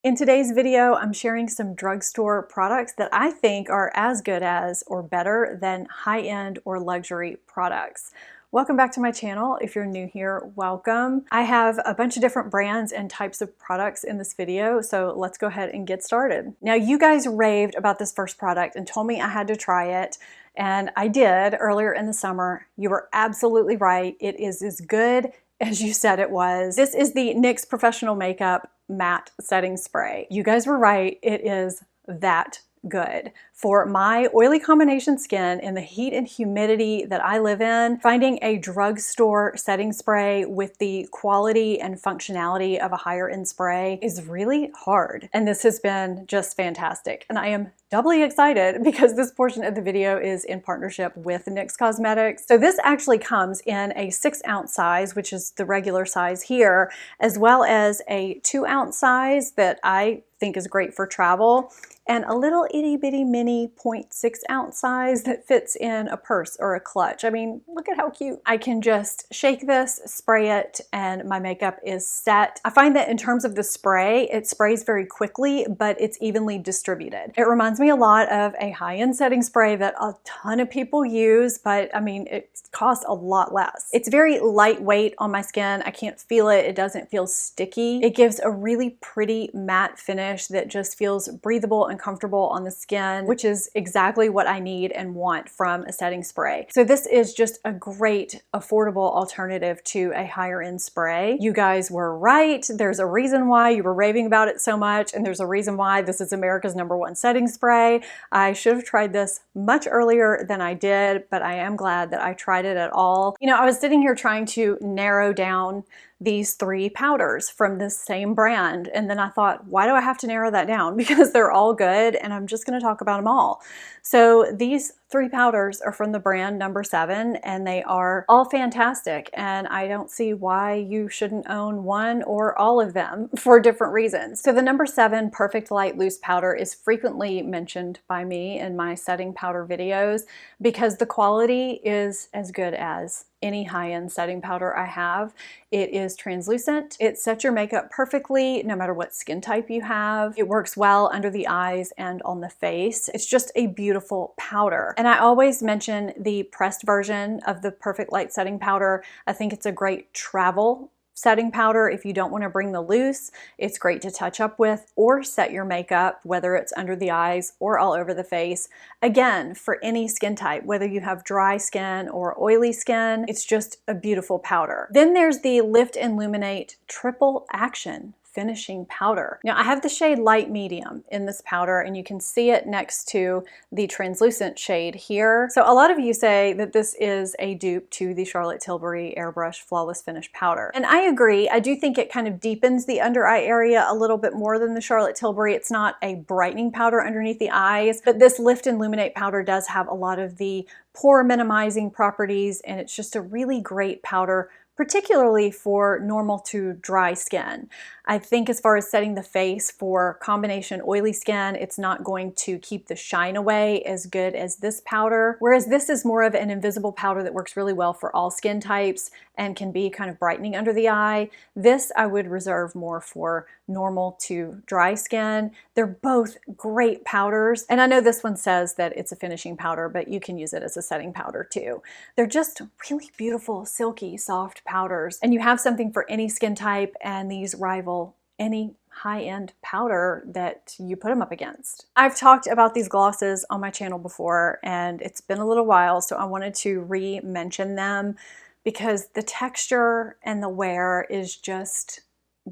In today's video, I'm sharing some drugstore products that I think are as good as or better than high-end or luxury products. Welcome back to my channel. If you're new here, welcome. I have a bunch of different brands and types of products in this video, so let's go ahead and get started. Now, you guys raved about this first product and told me I had to try it, and I did earlier in the summer. You were absolutely right. It is as good as you said it was. This is the NYX Professional Makeup Matte Setting Spray. You guys were right, it is that good. For my oily combination skin in the heat and humidity that I live in, finding a drugstore setting spray with the quality and functionality of a higher end spray is really hard. And this has been just fantastic. And I am doubly excited because this portion of the video is in partnership with NYX Cosmetics. So this actually comes in a 6-ounce size, which is the regular size here, as well as a 2-ounce size that I think is great for travel, and a little itty bitty mini 0.6-ounce size that fits in a purse or a clutch. I mean, look at how cute. I can just shake this, spray it, and my makeup is set. I find that in terms of the spray, it sprays very quickly, but it's evenly distributed. It reminds me a lot of a high-end setting spray that a ton of people use, but I mean, it costs a lot less. It's very lightweight on my skin. I can't feel it. It doesn't feel sticky. It gives a really pretty matte finish that just feels breathable and comfortable on the skin, which is exactly what I need and want from a setting spray. So this is just a great, affordable alternative to a higher end spray. You guys were right. There's a reason why you were raving about it so much, and there's a reason why this is America's #1 setting spray. I should have tried this much earlier than I did, but I am glad that I tried it at all. You know, I was sitting here trying to narrow down these 3 powders from this same brand. And then I thought, why do I have to narrow that down? Because they're all good and I'm just gonna talk about them all. So these 3 powders are from the brand No. 7 and they are all fantastic. And I don't see why you shouldn't own one or all of them for different reasons. So the No. 7 Perfect Light Loose Powder is frequently mentioned by me in my setting powder videos because the quality is as good as any high-end setting powder I have. It is translucent. It sets your makeup perfectly no matter what skin type you have. It works well under the eyes and on the face. It's just a beautiful powder. And I always mention the pressed version of the Perfect Light setting powder. I think it's a great travel setting powder. If you don't want to bring the loose, it's great to touch up with or set your makeup, whether it's under the eyes or all over the face. Again, for any skin type, whether you have dry skin or oily skin, it's just a beautiful powder. Then there's the Lift and Illuminate Triple Action Finishing Powder. Now I have the shade Light Medium in this powder and you can see it next to the translucent shade here. So a lot of you say that this is a dupe to the Charlotte Tilbury Airbrush Flawless Finish Powder. And I agree. I do think it kind of deepens the under eye area a little bit more than the Charlotte Tilbury. It's not a brightening powder underneath the eyes, but this Lift and Illuminate powder does have a lot of the pore minimizing properties and it's just a really great powder, particularly for normal to dry skin. I think as far as setting the face for combination oily skin, it's not going to keep the shine away as good as this powder. Whereas this is more of an invisible powder that works really well for all skin types and can be kind of brightening under the eye. This I would reserve more for normal to dry skin. They're both great powders. And I know this one says that it's a finishing powder, but you can use it as a setting powder too. They're just really beautiful, silky, soft powders. And you have something for any skin type, and these rival any high-end powder that you put them up against. I've talked about these glosses on my channel before and it's been a little while, so I wanted to re-mention them because the texture and the wear is just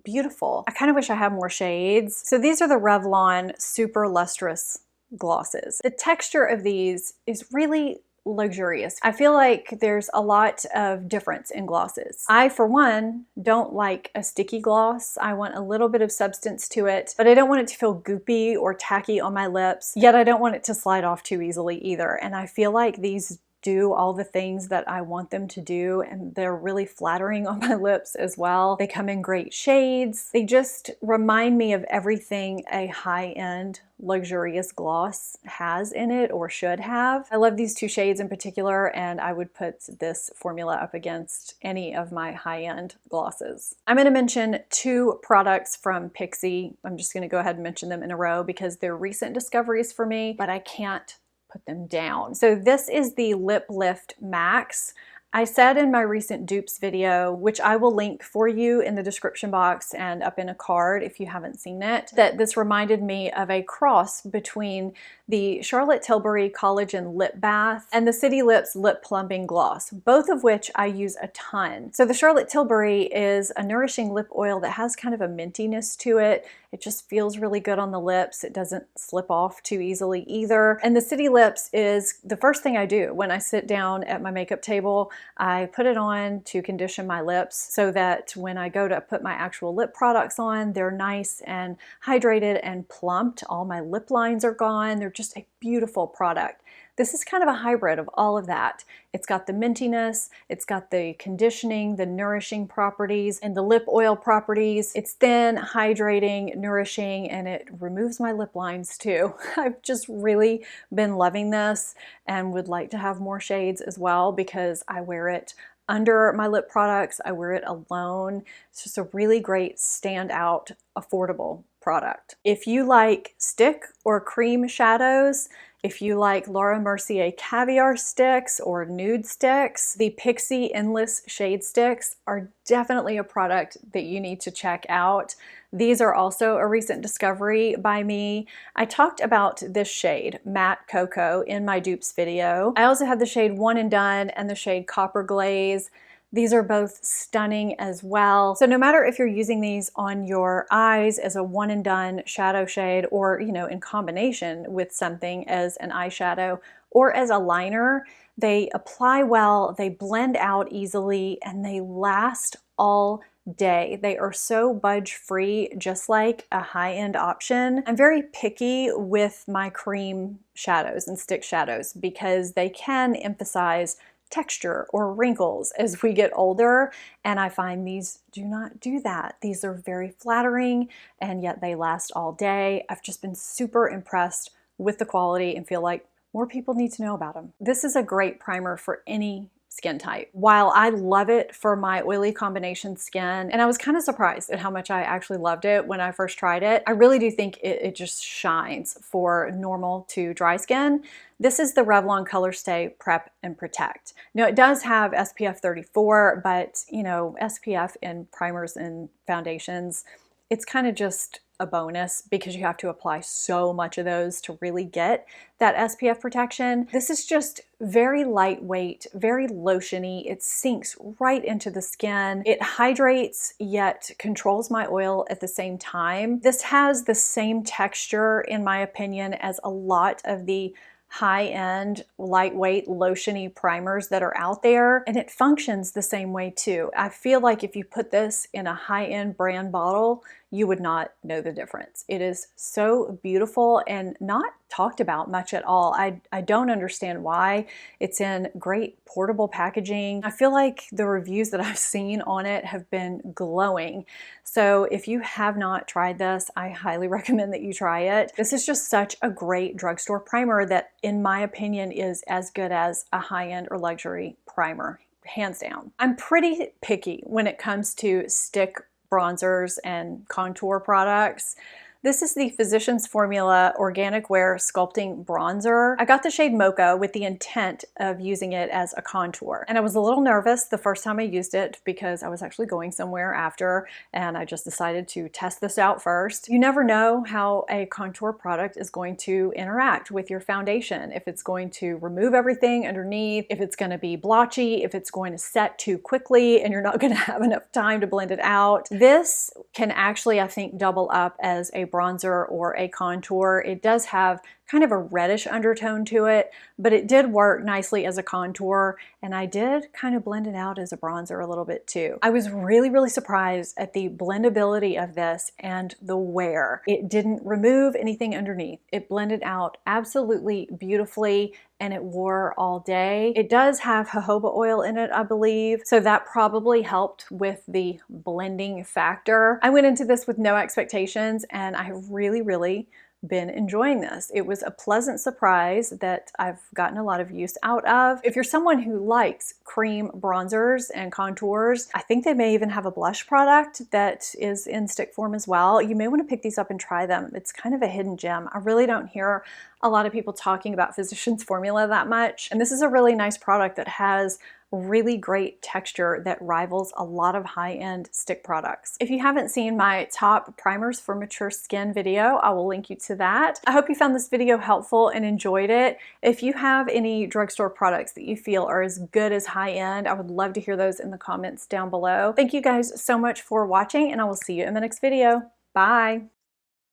beautiful. I kind of wish I had more shades. So these are the Revlon Super Lustrous glosses. The texture of these is really luxurious. I feel like there's a lot of difference in glosses. I, for one, don't like a sticky gloss. I want a little bit of substance to it, but I don't want it to feel goopy or tacky on my lips, yet I don't want it to slide off too easily either. And I feel like these do all the things that I want them to do, and they're really flattering on my lips as well. They come in great shades. They just remind me of everything a high-end luxurious gloss has in it or should have. I love these two shades in particular, and I would put this formula up against any of my high-end glosses. I'm going to mention two products from Pixi. I'm just going to go ahead and mention them in a row because they're recent discoveries for me, but I can't put them down. So this is the LipLift Max. I said in my recent dupes video, which I will link for you in the description box and up in a card if you haven't seen it, that this reminded me of a cross between the Charlotte Tilbury Collagen Lip Bath and the City Lips Lip Plumping Gloss, both of which I use a ton. So the Charlotte Tilbury is a nourishing lip oil that has kind of a mintiness to it. It just feels really good on the lips. It doesn't slip off too easily either. And the City Lips is the first thing I do when I sit down at my makeup table. I put it on to condition my lips so that when I go to put my actual lip products on, they're nice and hydrated and plumped. All my lip lines are gone. They're just a beautiful product. This is kind of a hybrid of all of that. It's got the mintiness, it's got the conditioning, the nourishing properties, and the lip oil properties. It's thin, hydrating, nourishing, and it removes my lip lines too. I've just really been loving this and would like to have more shades as well because I wear it under my lip products. I wear it alone. It's just a really great standout, affordable product. If you like stick or cream shadows, if you like Laura Mercier Caviar sticks or nude sticks, the Pixi Endless Shade Sticks are definitely a product that you need to check out. These are also a recent discovery by me. I talked about this shade, Matte Cocoa, in my dupes video. I also have the shade One and Done and the shade Copper Glaze. These are both stunning as well. So no matter if you're using these on your eyes as a one and done shadow shade or, you know, in combination with something as an eyeshadow or as a liner, they apply well, they blend out easily, and they last all day. They are so budge free, just like a high-end option. I'm very picky with my cream shadows and stick shadows because they can emphasize texture or wrinkles as we get older, and I find these do not do that. These are very flattering and yet they last all day. I've just been super impressed with the quality and feel like more people need to know about them. This is a great primer for any skin type. While I love it for my oily combination skin, and I was kind of surprised at how much I actually loved it when I first tried it, I really do think it just shines for normal to dry skin. This is the Revlon Colorstay Prep and Protect. Now it does have SPF 34, but you know, SPF in primers and foundations, it's kind of just a bonus because you have to apply so much of those to really get that SPF protection. This is just very lightweight, very lotiony. It sinks right into the skin. It hydrates yet controls my oil at the same time. This has the same texture, in my opinion, as a lot of the high-end, lightweight, lotiony primers that are out there, and it functions the same way too. I feel like if you put this in a high-end brand bottle, you would not know the difference. It is so beautiful and not talked about much at all. I don't understand why. It's in great portable packaging. I feel like the reviews that I've seen on it have been glowing. So if you have not tried this, I highly recommend that you try it. This is just such a great drugstore primer that, in my opinion, is as good as a high-end or luxury primer, hands down. I'm pretty picky when it comes to stick bronzers and contour products. This is the Physicians Formula Organic Wear Sculpting Bronzer. I got the shade Mocha with the intent of using it as a contour. And I was a little nervous the first time I used it because I was actually going somewhere after, and I just decided to test this out first. You never know how a contour product is going to interact with your foundation. If it's going to remove everything underneath, if it's going to be blotchy, if it's going to set too quickly and you're not going to have enough time to blend it out. This can actually, I think, double up as a bronzer or a contour. It does have kind of a reddish undertone to it, but it did work nicely as a contour, and I did kind of blend it out as a bronzer a little bit too. I was really surprised at the blendability of this and the wear. It didn't remove anything underneath. It blended out absolutely beautifully, and it wore all day. It does have jojoba oil in it, I believe, so that probably helped with the blending factor. I went into this with no expectations, and I have really been enjoying this. It was a pleasant surprise that I've gotten a lot of use out of. If you're someone who likes cream bronzers and contours, I think they may even have a blush product that is in stick form as well. You may want to pick these up and try them. It's kind of a hidden gem. I really don't hear a lot of people talking about Physicians Formula that much, and this is a really nice product that has really great texture that rivals a lot of high-end stick products. If you haven't seen my top primers for mature skin video, I will link you to that. I hope you found this video helpful and enjoyed it. If you have any drugstore products that you feel are as good as high-end, I would love to hear those in the comments down below. Thank you guys so much for watching, and I will see you in the next video. Bye!